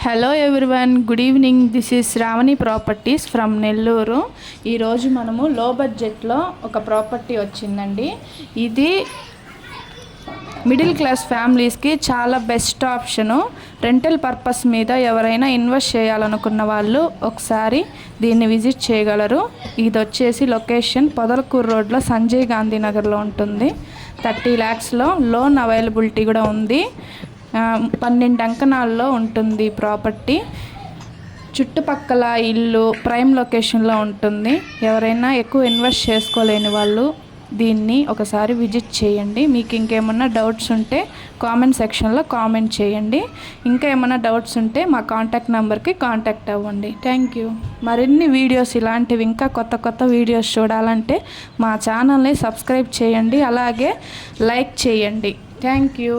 Hello everyone, good evening. This is Shravani properties from Nellore. ఈరోజు మనము లో బడ్జెట్లో ఒక ప్రాపర్టీ వచ్చిందండి. ఇది మిడిల్ క్లాస్ ఫ్యామిలీస్కి చాలా బెస్ట్ ఆప్షను. రెంటల్ పర్పస్ మీద ఎవరైనా ఇన్వెస్ట్ చేయాలనుకున్న వాళ్ళు ఒకసారి దీన్ని విజిట్ చేయగలరు. ఇది వచ్చేసి లొకేషన్ పొదలకూరు రోడ్లో సంజయ్ గాంధీ నగర్లో ఉంటుంది. 30 lakhsలో లోన్ అవైలబిలిటీ కూడా ఉంది. 12 అంకణాల్లో ఉంటుంది ప్రాపర్టీ. చుట్టుపక్కల ఇల్లు ప్రైమ్ లొకేషన్లో ఉంటుంది. ఎవరైనా ఎక్కువ ఇన్వెస్ట్ చేసుకోలేని వాళ్ళు దీన్ని ఒకసారి విజిట్ చేయండి. మీకు ఇంకేమన్నా డౌట్స్ ఉంటే కామెంట్ సెక్షన్లో కామెంట్ చేయండి. ఇంకా ఏమైనా డౌట్స్ ఉంటే మా కాంటాక్ట్ నెంబర్కి కాంటాక్ట్ అవ్వండి. Thank you. మరిన్ని వీడియోస్ ఇలాంటివి ఇంకా కొత్త వీడియోస్ చూడాలంటే మా ఛానల్ని సబ్స్క్రైబ్ చేయండి, అలాగే లైక్ చేయండి. Thank you.